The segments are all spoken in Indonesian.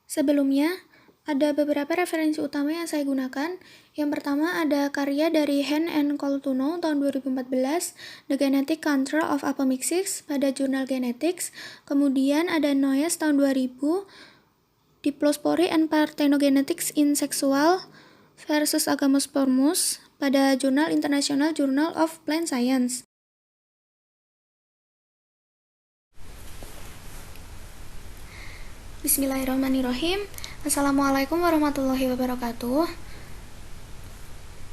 Sebelumnya, ada beberapa referensi utama yang saya gunakan. Yang pertama ada karya dari Hand and Coltuno tahun 2014, The Genetic Control of Apomixis pada jurnal Genetics. Kemudian ada Noyes tahun 2000, Diplospori and Parthenogenetics in Sexual versus Agamospermus pada jurnal International Journal of Plant Science. Bismillahirrahmanirrahim. Assalamualaikum warahmatullahi wabarakatuh.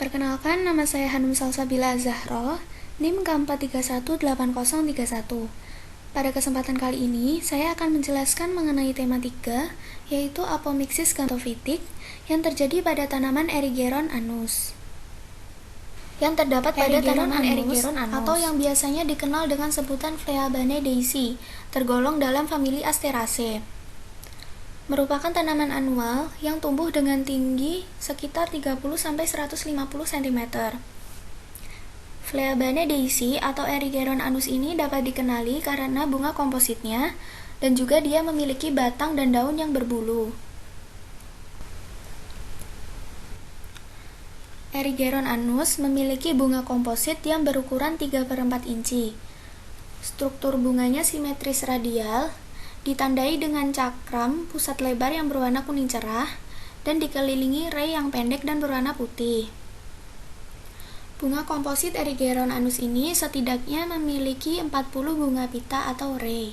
Perkenalkan, nama saya Hanum Salsabila Zahro, NIM K4318031. Pada kesempatan kali ini, saya akan menjelaskan mengenai tema 3, yaitu apomixis gametofitik yang terjadi pada tanaman Erigeron anus. Yang terdapat pada tanaman Erigeron anus, atau yang biasanya dikenal dengan sebutan Phleabanaceae, tergolong dalam famili Asteraceae. Merupakan tanaman anual yang tumbuh dengan tinggi sekitar 30-150 cm. Phleabanaceae atau Erigeron anus ini dapat dikenali karena bunga kompositnya dan juga dia memiliki batang dan daun yang berbulu. Erigeron anus memiliki bunga komposit yang berukuran 3/4 inci. Struktur bunganya simetris radial, ditandai dengan cakram pusat lebar yang berwarna kuning cerah dan dikelilingi ray yang pendek dan berwarna putih. Bunga komposit Erigeron anus ini setidaknya memiliki 40 bunga pita atau ray.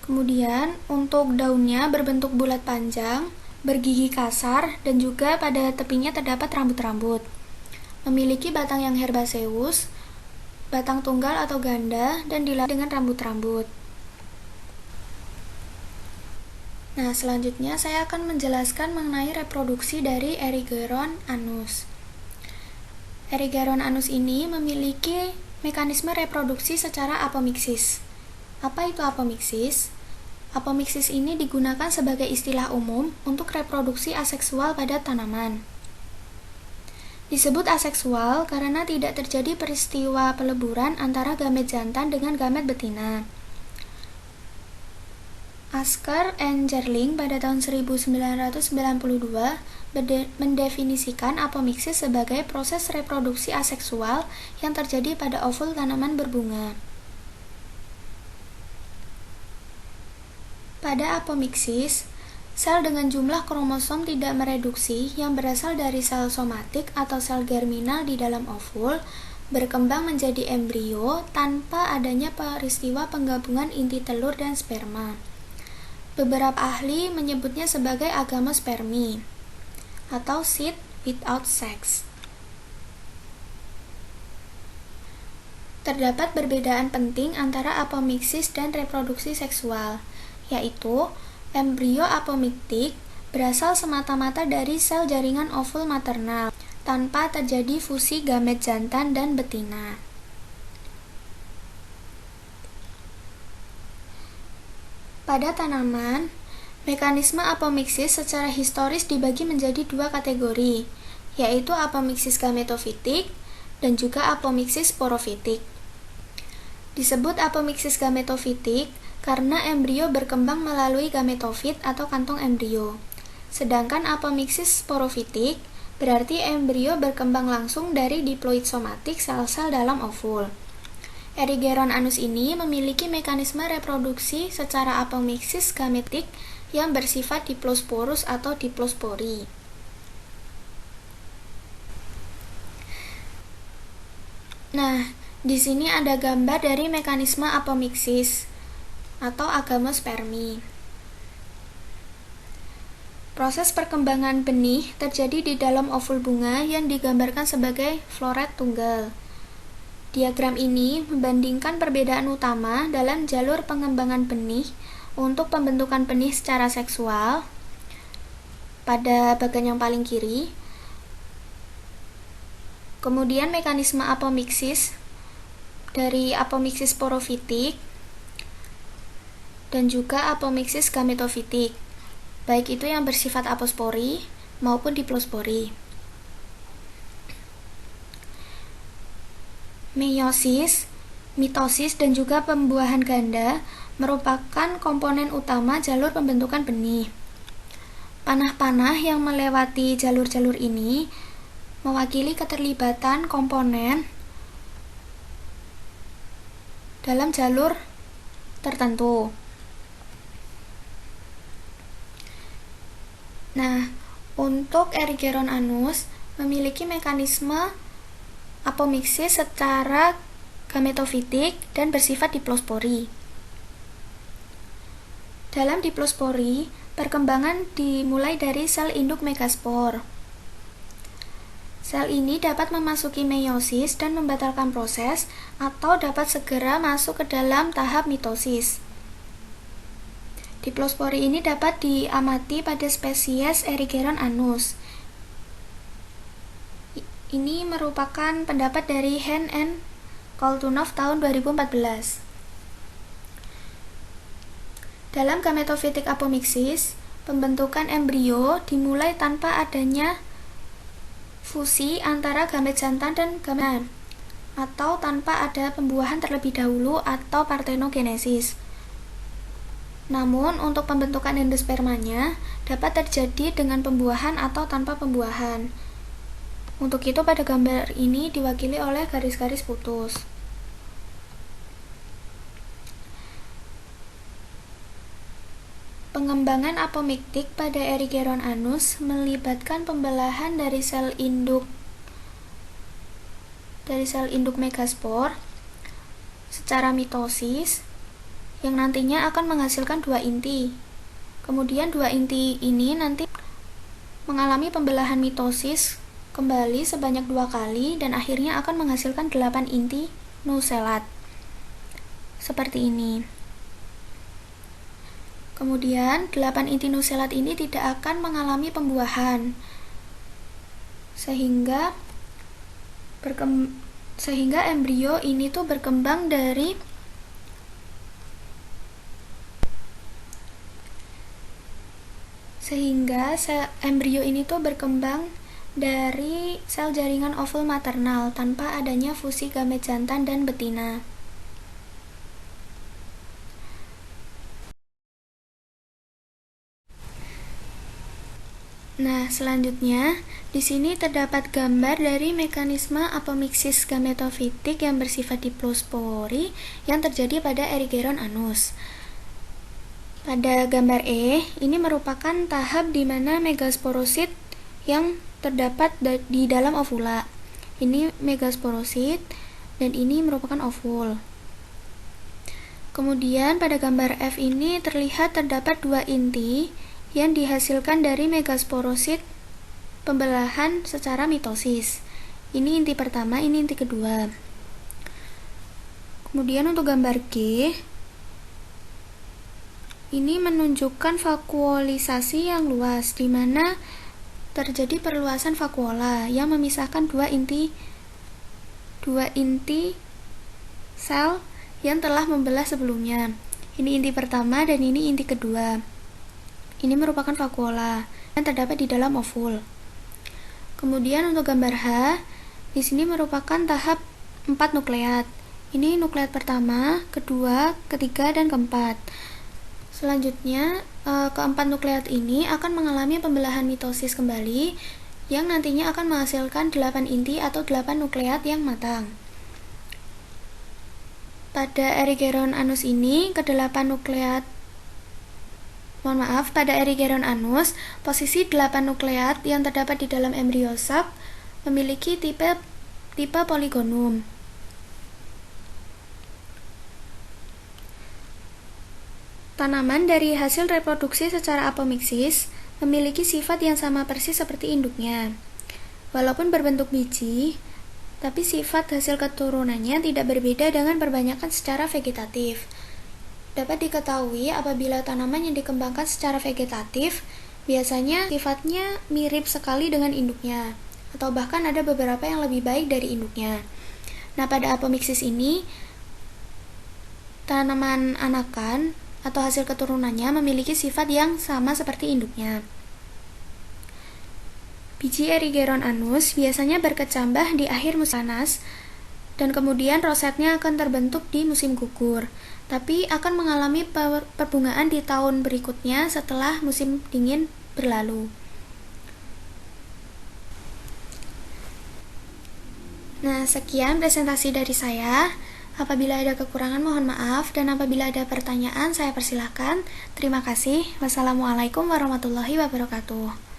Kemudian, untuk daunnya berbentuk bulat panjang, bergigi kasar, dan juga pada tepinya terdapat rambut-rambut. Memiliki batang yang herbaceous, batang tunggal atau ganda, dan dilapisi dengan rambut-rambut. Nah, selanjutnya saya akan menjelaskan mengenai reproduksi dari Erigeron anus. Erigeron anus ini memiliki mekanisme reproduksi secara apomixis. Apa itu apomixis? Apomixis ini digunakan sebagai istilah umum untuk reproduksi aseksual pada tanaman. Disebut aseksual karena tidak terjadi peristiwa peleburan antara gamet jantan dengan gamet betina. Asker and Jerling pada tahun 1992 mendefinisikan apomixis sebagai proses reproduksi aseksual yang terjadi pada ovul tanaman berbunga. Pada apomixis, sel dengan jumlah kromosom tidak mereduksi yang berasal dari sel somatik atau sel germinal di dalam ovul berkembang menjadi embrio tanpa adanya peristiwa penggabungan inti telur dan sperma. Beberapa ahli menyebutnya sebagai agamospermi atau seed without sex. Terdapat perbedaan penting antara apomixis dan reproduksi seksual, yaitu embrio apomiktik berasal semata-mata dari sel jaringan ovul maternal tanpa terjadi fusi gamet jantan dan betina. Pada tanaman, mekanisme apomixis secara historis dibagi menjadi dua kategori, yaitu apomixis gametofitik dan juga apomixis sporofitik. Disebut apomixis gametofitik karena embrio berkembang melalui gametofit atau kantong embrio. Sedangkan apomixis sporofitik berarti embrio berkembang langsung dari diploid somatik sel-sel dalam ovul. Erigeron anus ini memiliki mekanisme reproduksi secara apomixis gametik yang bersifat diplosporus atau diplospori. Nah, di sini ada gambar dari mekanisme apomixis atau agamospermi. Proses perkembangan benih terjadi di dalam ovul bunga yang digambarkan sebagai floret tunggal. Diagram ini membandingkan perbedaan utama dalam jalur pengembangan benih untuk pembentukan benih secara seksual pada bagian yang paling kiri. Kemudian mekanisme apomixis dari apomixis sporofitik dan juga apomixis gametofitik, baik itu yang bersifat apospori maupun diplospori. Meiosis Mitosis dan juga pembuahan ganda merupakan komponen utama jalur pembentukan benih. Panah-panah yang melewati jalur-jalur ini mewakili keterlibatan komponen dalam jalur tertentu. Nah, untuk Erigeron anus memiliki mekanisme apomiksis secara gametofitik dan bersifat diplospori. Dalam diplospori, perkembangan dimulai dari sel induk megaspor. Sel ini dapat memasuki meiosis dan membatalkan proses atau dapat segera masuk ke dalam tahap mitosis. Diplospori ini dapat diamati pada spesies Erigeron anus. Ini merupakan pendapat dari Hen and Koltunov tahun 2014. Dalam gametofitik apomiksis, pembentukan embrio dimulai tanpa adanya fusi antara gamet jantan dan gamet atau tanpa ada pembuahan terlebih dahulu atau partenogenesis. Namun, untuk pembentukan endospermanya dapat terjadi dengan pembuahan atau tanpa pembuahan. Untuk itu, pada gambar ini diwakili oleh garis-garis putus. Pengembangan apomiktik pada Erigeron anus melibatkan pembelahan dari sel induk megaspor secara mitosis yang nantinya akan menghasilkan 2 inti. Kemudian 2 inti ini nanti mengalami pembelahan mitosis kembali sebanyak 2 kali dan akhirnya akan menghasilkan 8 inti nuselat. Seperti ini. Kemudian 8 inti nuselat ini tidak akan mengalami pembuahan. Sehingga embrio ini tuh berkembang dari sel jaringan ovul maternal tanpa adanya fusi gamet jantan dan betina. Nah, selanjutnya di sini terdapat gambar dari mekanisme apomiksis gametofitik yang bersifat diplospori yang terjadi pada Erigeron anus. Pada gambar E, ini merupakan tahap di mana megasporosit yang terdapat di dalam ovula. Ini megasporosit dan ini merupakan ovul. Kemudian pada gambar F ini terlihat terdapat 2 inti yang dihasilkan dari megasporosit pembelahan secara mitosis. Ini inti pertama, ini inti kedua. Kemudian untuk gambar G, ini menunjukkan vakuolisasi yang luas, di mana terjadi perluasan vakuola yang memisahkan 2 inti sel yang telah membelah sebelumnya. Ini inti pertama dan ini inti kedua. Ini merupakan vakuola yang terdapat di dalam ovul. Kemudian untuk gambar H, di sini merupakan tahap 4 nukleat. Ini nukleat pertama, kedua, ketiga, dan keempat. Selanjutnya, keempat nukleat ini akan mengalami pembelahan mitosis kembali yang nantinya akan menghasilkan 8 inti atau 8 nukleat yang matang. Pada Erigeron anus ini, pada Erigeron anus, posisi 8 nukleat yang terdapat di dalam embrio sak memiliki tipe poligonum. Tanaman dari hasil reproduksi secara apomiksis memiliki sifat yang sama persis seperti induknya. Walaupun berbentuk biji, tapi sifat hasil keturunannya tidak berbeda dengan perbanyakan secara vegetatif. Dapat diketahui apabila tanaman yang dikembangkan secara vegetatif biasanya sifatnya mirip sekali dengan induknya, atau bahkan ada beberapa yang lebih baik dari induknya. Nah, pada apomiksis ini, tanaman anakan atau hasil keturunannya memiliki sifat yang sama seperti induknya. Biji Erigeron anus biasanya berkecambah di akhir musim panas dan kemudian rosetnya akan terbentuk di musim gugur, tapi akan mengalami perbungaan di tahun berikutnya setelah musim dingin berlalu. Nah, sekian presentasi dari saya. Apabila ada kekurangan mohon maaf, dan apabila ada pertanyaan saya persilahkan. Terima kasih. Wassalamualaikum warahmatullahi wabarakatuh.